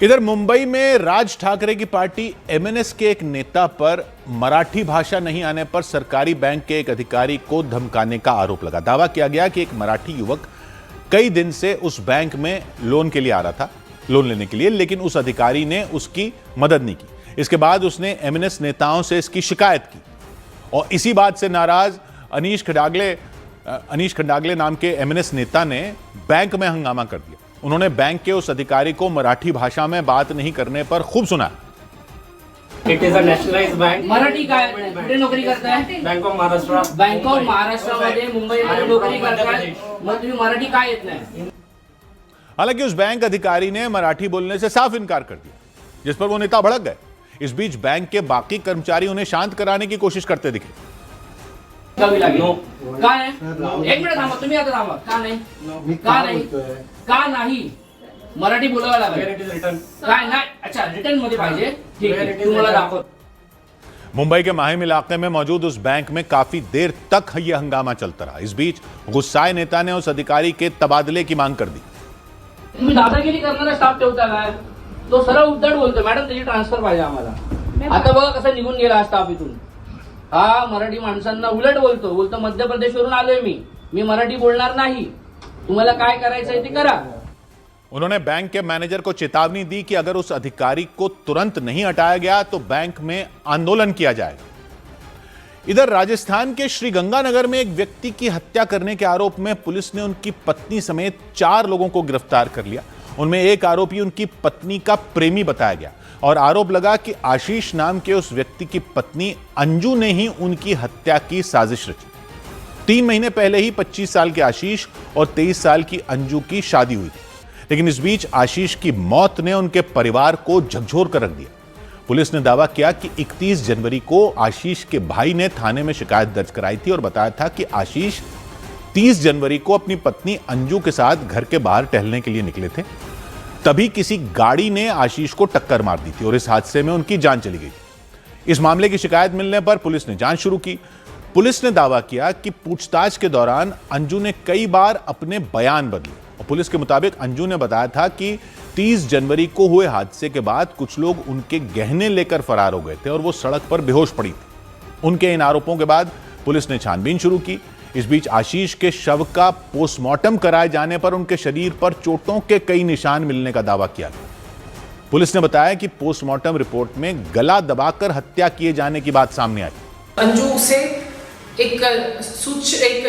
इधर मुंबई में राज ठाकरे की पार्टी एमएनएस के एक नेता पर मराठी भाषा नहीं आने पर सरकारी बैंक के एक अधिकारी को धमकाने का आरोप लगा। दावा किया गया कि एक मराठी युवक कई दिन से उस बैंक में लोन के लिए आ रहा था, लोन लेने के लिए, लेकिन उस अधिकारी ने उसकी मदद नहीं की। इसके बाद उसने एमएनएस नेताओं से इसकी शिकायत की और इसी बात से नाराज अनीश खंडागले नाम के एमएनएस नेता ने बैंक में हंगामा कर दिया। उन्होंने बैंक के उस अधिकारी को मराठी भाषा में बात नहीं करने पर खूब सुना। It is a nationalised bank. Marathi काय कुठे नोकरी करताय? Bank of Maharashtra. Bank of महाराष्ट्रामध्ये मुंबईमध्ये नोकरी करताय, मग तुम्ही मराठी काय येत नाही? हालांकि उस बैंक अधिकारी ने मराठी बोलने से साफ इनकार कर दिया, जिस पर वो नेता भड़क गए। इस बीच बैंक के बाकी कर्मचारी उन्हें शांत कराने की कोशिश करते दिखे। काय एक मिनिट थांबा, तुम्ही आता थांबा। का नाही मराठी बोलावं लागेल? काय नाही? अच्छा, रिटर्न मध्ये पाहिजे, ठीक आहे, तुम्हाला दाखव। मुंबई के माहिम इलाके में मौजूद उस बैंक में काफी देर तक यह हंगामा चलता रहा। इस बीच गुस्साए नेता ने उस अधिकारी के तबादले की मांग कर दी। तुम्ही दादागिरी करणारा स्टाफ ठेवता काय? तो सरळ उद्धट बोलतो, मॅडम त्याची ट्रान्सफर पाहिजे आम्हाला। आता बघा कसं निघून गेला हा स्टाफ इथून। हा मराठी माणसांना उलट बोलतो मध्य प्रदेशवरून आलोय मी मराठी बोलणार नाही, तुम्हाला काय करायचंय ते करा। उन्होंने बैंक के मैनेजर को चेतावनी दी कि अगर उस अधिकारी को तुरंत नहीं हटाया गया तो बैंक में आंदोलन किया जाएगा। इधर राजस्थान के श्रीगंगानगर में एक व्यक्ति की हत्या करने के आरोप में पुलिस ने उनकी पत्नी समेत 4 लोगों को गिरफ्तार कर लिया। उनमें एक आरोपी उनकी पत्नी का प्रेमी बताया गया और आरोप लगा कि आशीष नाम के उस व्यक्ति की पत्नी अंजू ने ही उनकी हत्या की साजिश रची। 3 महीने पहले ही 25 साल के आशीष और 23 साल की अंजू की शादी हुई थी, लेकिन इस बीच आशीष की मौत ने उनके परिवार को झकझोर कर रख दिया। पुलिस ने दावा किया कि 31 जनवरी को आशीष के भाई ने थाने में शिकायत दर्ज कराई थी और बताया था कि आशीष 30 जनवरी को अपनी पत्नी अंजू के साथ घर के बाहर टहलने के लिए निकले थे, तभी किसी गाड़ी ने आशीष को टक्कर मार दी थी और इस हादसे में उनकी जान चली गई। इस मामले की शिकायत मिलने पर पुलिस ने जांच शुरू की। पुलिस ने दावा किया कि पूछताछ के दौरान अंजू ने कई बार अपने बयान बदले और पुलिस के मुताबिक अंजू ने बताया था कि 30 जनवरी को हुए हादसे के बाद कुछ लोग उनके गहने लेकर फरार हो गए थे और वो सड़क पर बेहोश पड़ी थी। उनके इन आरोपों के बाद पुलिस ने छानबीन शुरू की। इस बीच आशीष के शव का पोस्टमार्टम कराए जाने पर उनके शरीर पर चोटों के कई निशान मिलने का दावा किया गया। पुलिस ने बताया कि पोस्टमार्टम रिपोर्ट में गला दबाकर हत्या किए जाने की बात सामने आई। अंजू से एक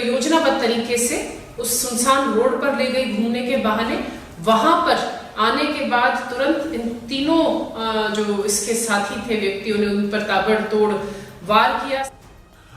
योजनाबद्ध तरीके से उस सुनसान रोड पर ले गई घूमने के बहाने। वहां पर आने के बाद तुरंत इन तीनों जो इसके साथी थे व्यक्तियों ने उन पर ताबड़तोड़ वार किया।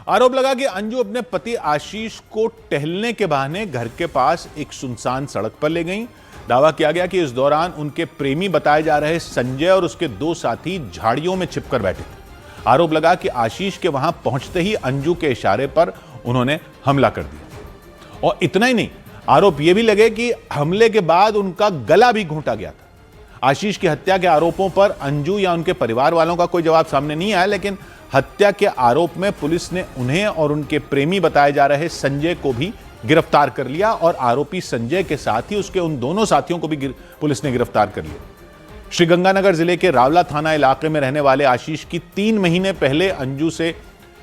आरोप लगा कि अंजू अपने पति आशीष को टहलने के बहाने घर के पास एक सुनसान सड़क पर ले गईं। दावा किया गया कि इस दौरान उनके प्रेमी बताए जा रहे संजय और उसके 2 साथी झाड़ियों में छिपकर बैठे थे। आरोप लगा कि आशीष के वहां पहुंचते ही अंजू के इशारे पर उन्होंने हमला कर दिया और इतना ही नहीं, आरोप यह भी लगे कि हमले के बाद उनका गला भी घोंटा गया था। आशीष की हत्या के आरोपों पर अंजू या उनके परिवार वालों का कोई जवाब सामने नहीं आया, लेकिन हत्या के आरोप में पुलिस ने उन्हें और उनके प्रेमी बताए जा रहे संजय को भी गिरफ्तार कर लिया और आरोपी संजय के साथ ही उसके उन दोनों साथियों को भी पुलिस ने गिरफ्तार कर लिया। श्रीगंगानगर जिले के रावला थाना इलाके में रहने वाले आशीष की 3 महीने पहले अंजू से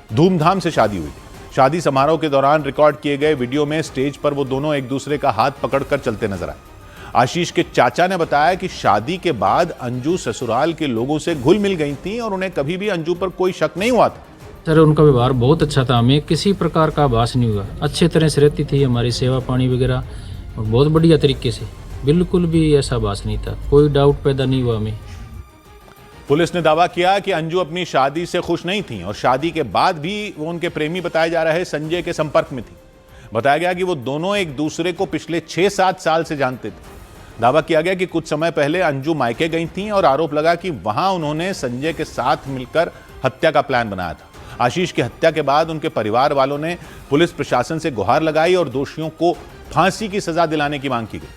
धूमधाम से शादी हुई थी। शादी समारोह के दौरान रिकॉर्ड किए गए वीडियो में स्टेज पर वो दोनों एक दूसरे का हाथ पकड़कर चलते नजर आए। आशीष के चाचा ने बताया कि शादी के बाद अंजू ससुराल के लोगों से घुल मिल गई थी और उन्हें कभी भी अंजू पर कोई शक नहीं हुआ था। सर उनका व्यवहार बहुत अच्छा था, हमें किसी प्रकार का आभास नहीं हुआ। अच्छे तरह से रहती थी, हमारी सेवा पानी वगैरह और बहुत बढ़िया तरीके से, बिल्कुल भी ऐसा आभास नहीं था, कोई डाउट पैदा नहीं हुआ हमें। पुलिस ने दावा किया कि अंजू अपनी शादी से खुश नहीं थी और शादी के बाद भी वो उनके प्रेमी बताए जा रहे संजय के संपर्क में थी। बताया गया कि वो दोनों एक दूसरे को पिछले 6-7 साल से जानते थे। दावा किया गया कि कुछ समय पहले अंजू मायके गई थीं और आरोप लगा कि वहां उन्होंने संजय के साथ मिलकर हत्या का प्लान बनाया था। आशीष की हत्या के बाद उनके परिवार वालों ने पुलिस प्रशासन से गुहार लगाई और दोषियों को फांसी की सजा दिलाने की मांग की गई।